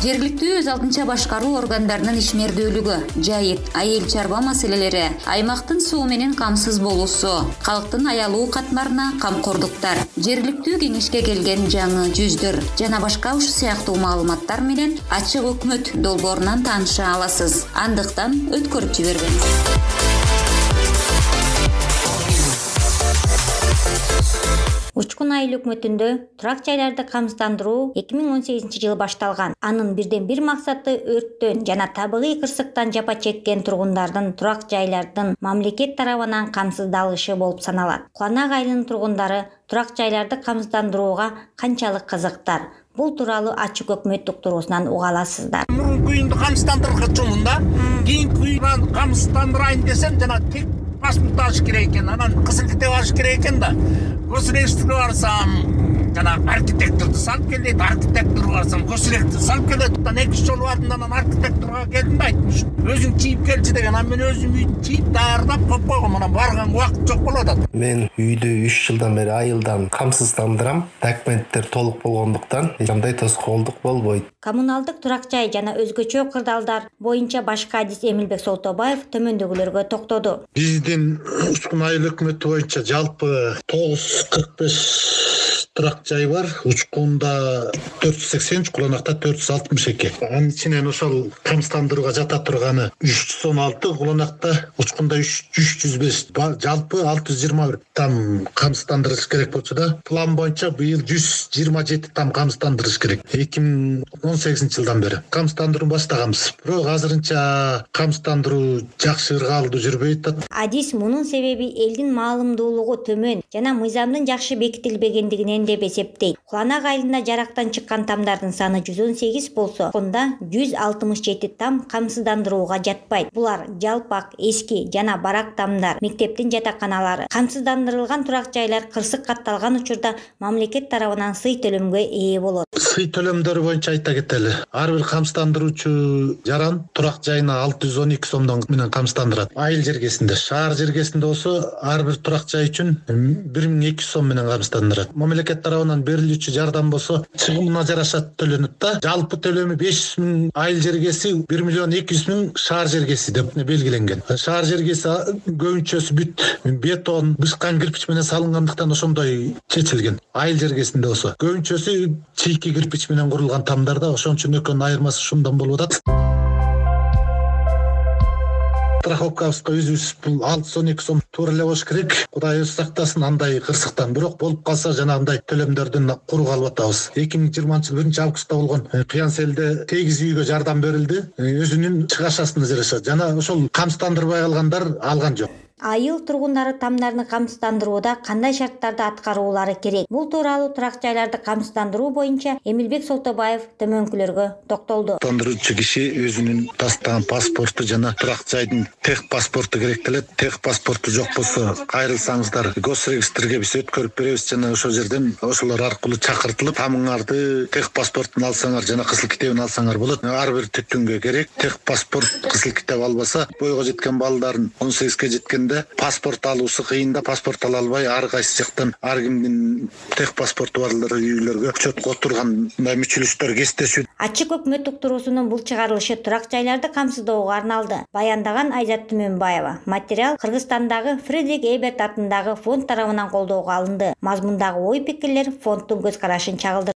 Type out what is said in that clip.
Жергиликтүү өз алдынча башкаруу органдарынын ишмердүүлүгү, жайыт, айыл чарба маселелери, аймактын суу менен камсыз болуусу, калктын аялуу катмарына камкордуктар, жергиликтүү кеңешке келген жаңы жүздөр жана башка ушул сыяктуу маалыматтар менен ачык өкмөт долбоорунан тааныша аласыз. Андыктан өткөрүп жибербеңиз. Учкун айыл өкмөтүндө турак жайларды камсыздандыруу 2018 жылы башталган. Анын бирден бир максаты өрттөн жана табигый кырсыктан жапа чеккен тургундардын турак жайлардын мамлекет тарабынан камсыздалышы болуп саналат. Куланак айылынын тургундары турак жайларды камсыздандырууга канчалык кызыктар? Бул тууралуу ачык өкмөт уктуруусунан уга аласыздар. Мурунку үйүндү камсыздандырып жатчумун да. Кийинки үйдү камсыздандырайын десем жана тек паспорт алыш керек экен, анан кызыл китеп алыш керек экен да. Госрегистрге барсам, жана архитекторду салып келет, архитекторго барсам, госрегистрди салып келет. 2 жолу бардым, анан архитекторго келдим да айтмыш. Өзүң чийип келчи деген, анан мен өзүм үйдү чийип даярдап коюп койгом, анан барган убакыт жок болуп атат. Мен үйдү 3 жылдан бери айылдан камсыздандырам. Документтер толук болгондуктан кандай тоскоолдук болбойт. Коммуналдык турак жай жана өзгөчө кырдаалдар боюнча башкы адис Эмилбек Солтобаев төмөндөгүлөргө токтоду. Биздин Учкун айыл өкмөтү боюнча жалпы 945 турак жай бар. Учкунда 483, Куланакта 462. Анын ичинен ошол камсыздандырууга жата турганы 316, Куланакта, Учкунда 305, жалпы 621 там камсыздандырыш керек болчу да. План боюнча быйыл 127 там камсыздандырыш керек. 2018 жылдан бери камсыздандыруу баштаганбыз. Бирок азырынча камсыздандыруу жакшы ыргаалуу жүрбөй атат. Адис мунун себеби элдин маалымдуулугу төмөн жана мыйзамдын жакшы бекитилбегендигинен деп эсептейт. Куланак айылында жарактан чыккан тамдардын саны 118 болсо, онда 167 там камсыздандырууга жатпайт. Булар жалпак, эски жана барак тамдар, мектептин жатаканалары. Камсыздандырылган турак жайлар кырсык катталган учурда мамлекет тарабынан сый төлөмгө ээ болот. Сый төлөмдөр боюнча айта кетели. Ар бир камсыздандыруучу жаран турак жайына 612 сомдон менен камсыздандырат. Айыл жергесинде, шаар жергесинде болсо ар бир турак жай үчүн 1200 сом менен камсыздандырат. Мамлекет тарабынан берилүүчү жардам болсо чыгымына жараша төлөнөт да. Жалпы төлөмү 500 миң айыл жергеси, 1 миллион 200 миң шаар жергеси деп белгиленген. Шаар жергеси көбүнчөсү бүт бетон, бышкан кирпич менен салынгандыктан ошондой чечилген. Айыл жергесинде болсо көбүнчөсү чийки кирпич менен курулган тамдарда, ошон үчүн экөөнүн айырмасы ушундан болуп атат. Страховкабызга өзүбүз бул 612 сом туура эле болуш керек. Кудай өз сактасын андай кырсыктан. Бирок болуп калса жанагындай төлөмдөрдөн куру калып атабыз. 2020 жыл 1 августта болгон кыян селде 8 үйгө жардам берилди. Өзүнүн чыгашасына жараша. Жана ошол камсыздандырбай калгандар алган жок. Айыл тургундары тамдарын камсыздандырууда кандай шарттарды аткаруулары керек? Бул тууралуу турак жайларды камсыздандыруу боюнча Эмилбек Солтобаев төмөнкүлөргө токтолду. Камсыздандыруучу киши өзүнүн тастаган паспорту жана турак жайдын тех паспорту керектелет. Тех паспорту жок болсо кайрылсаңыздар госрегистрге биз өткөрүп беребиз жана ошол жерден ошолор аркылуу чакыртылып тамыңарды, тех паспортун алсаңар жана кызыл китебин алсаңар болот. Ар бир түтүнгө керек тех паспорт, кызыл китеп албаса бойго жеткен балдарын 18ге жеткен паспорт алуусу кыйын да, паспорт ала албай ар кайсы жактан ар кимдин тех паспорту барлар үйлөргө учетко отургандай мүчүлүштөр кестешүү. Ачык өкмөт уктуруусунун бул чыгарылышы турак жайларды камсыздоого арналды. Баяндаган Айзат Түмөнбаева. Материал Кыргызстандагы Фредерик Эберт атындагы фонд тарабынан колдоого алынды. Мазмундагы ой пикирлер фонддун көз карашын чагылдырды.